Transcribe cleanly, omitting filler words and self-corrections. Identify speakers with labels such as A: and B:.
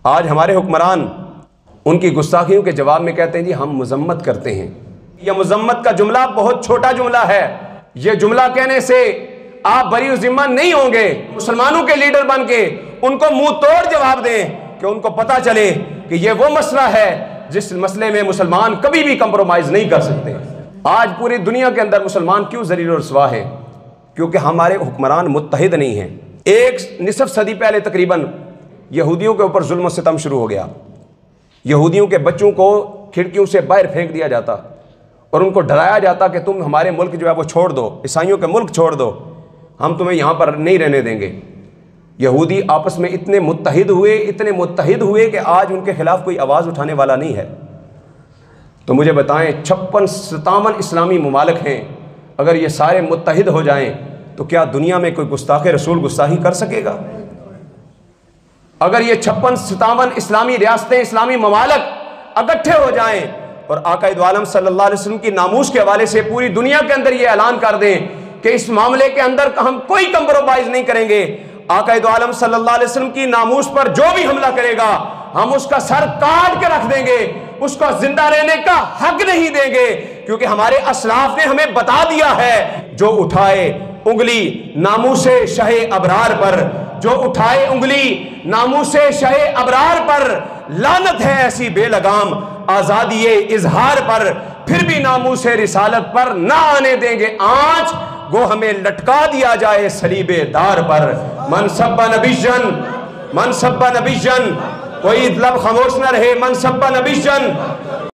A: آج ہمارے حکمران ان کی گستاخیوں کے جواب میں کہتے ہیں جی ہم مذمت کرتے ہیں۔ یہ مذمت کا جملہ بہت چھوٹا جملہ ہے۔ یہ جملہ کہنے سے آپ بری ذمہ نہیں ہوں گے۔ مسلمانوں کے لیڈر بن کے ان کو منہ توڑ جواب دیں کہ ان کو پتہ چلے کہ یہ وہ مسئلہ ہے جس مسئلے میں مسلمان کبھی بھی کمپرومائز نہیں کر سکتے۔ آج پوری دنیا کے اندر مسلمان کیوں ذلیل و رسوا ہے؟ کیونکہ ہمارے حکمران متحد نہیں ہیں۔ ایک نصف صدی پہلے تقریباً یہودیوں کے اوپر ظلم و ستم شروع ہو گیا۔ یہودیوں کے بچوں کو کھڑکیوں سے باہر پھینک دیا جاتا اور ان کو ڈرایا جاتا کہ تم ہمارے ملک جو ہے وہ چھوڑ دو، عیسائیوں کے ملک چھوڑ دو، ہم تمہیں یہاں پر نہیں رہنے دیں گے۔ یہودی آپس میں اتنے متحد ہوئے کہ آج ان کے خلاف کوئی آواز اٹھانے والا نہیں ہے۔ تو مجھے بتائیں 56-57 اسلامی ممالک ہیں، اگر یہ سارے متحد ہو جائیں تو کیا دنیا میں کوئی گستاخ رسول گستاخی کر سکے گا؟ اگر یہ 56-57 اسلامی ریاستیں، اسلامی ممالک اکٹھے ہو جائیں اور آقا دو عالم صلی اللہ علیہ وسلم کی ناموس کے حوالے سے پوری دنیا کے اندر یہ اعلان کر دیں کہ اس معاملے کے اندر ہم کوئی کمپرومائز نہیں کریں گے، آقا دو عالم صلی اللہ علیہ وسلم کی ناموس پر جو بھی حملہ کرے گا ہم اس کا سر کاٹ کے رکھ دیں گے، اس کو زندہ رہنے کا حق نہیں دیں گے، کیونکہ ہمارے اسلاف نے ہمیں بتا دیا ہے جو اٹھائے انگلی ناموس شہ ابرار پر، جو اٹھائے انگلی ناموس شہ ابرار پر، لعنت ہے ایسی بے لگام آزادی اظہار پر، پھر بھی ناموس رسالت پر نہ آنے دیں گے آنچ، گو ہمیں لٹکا دیا جائے صلیب دار پر۔ من سب نبی جن، کوئی لب خاموش نہ رہے، من سب نبی جن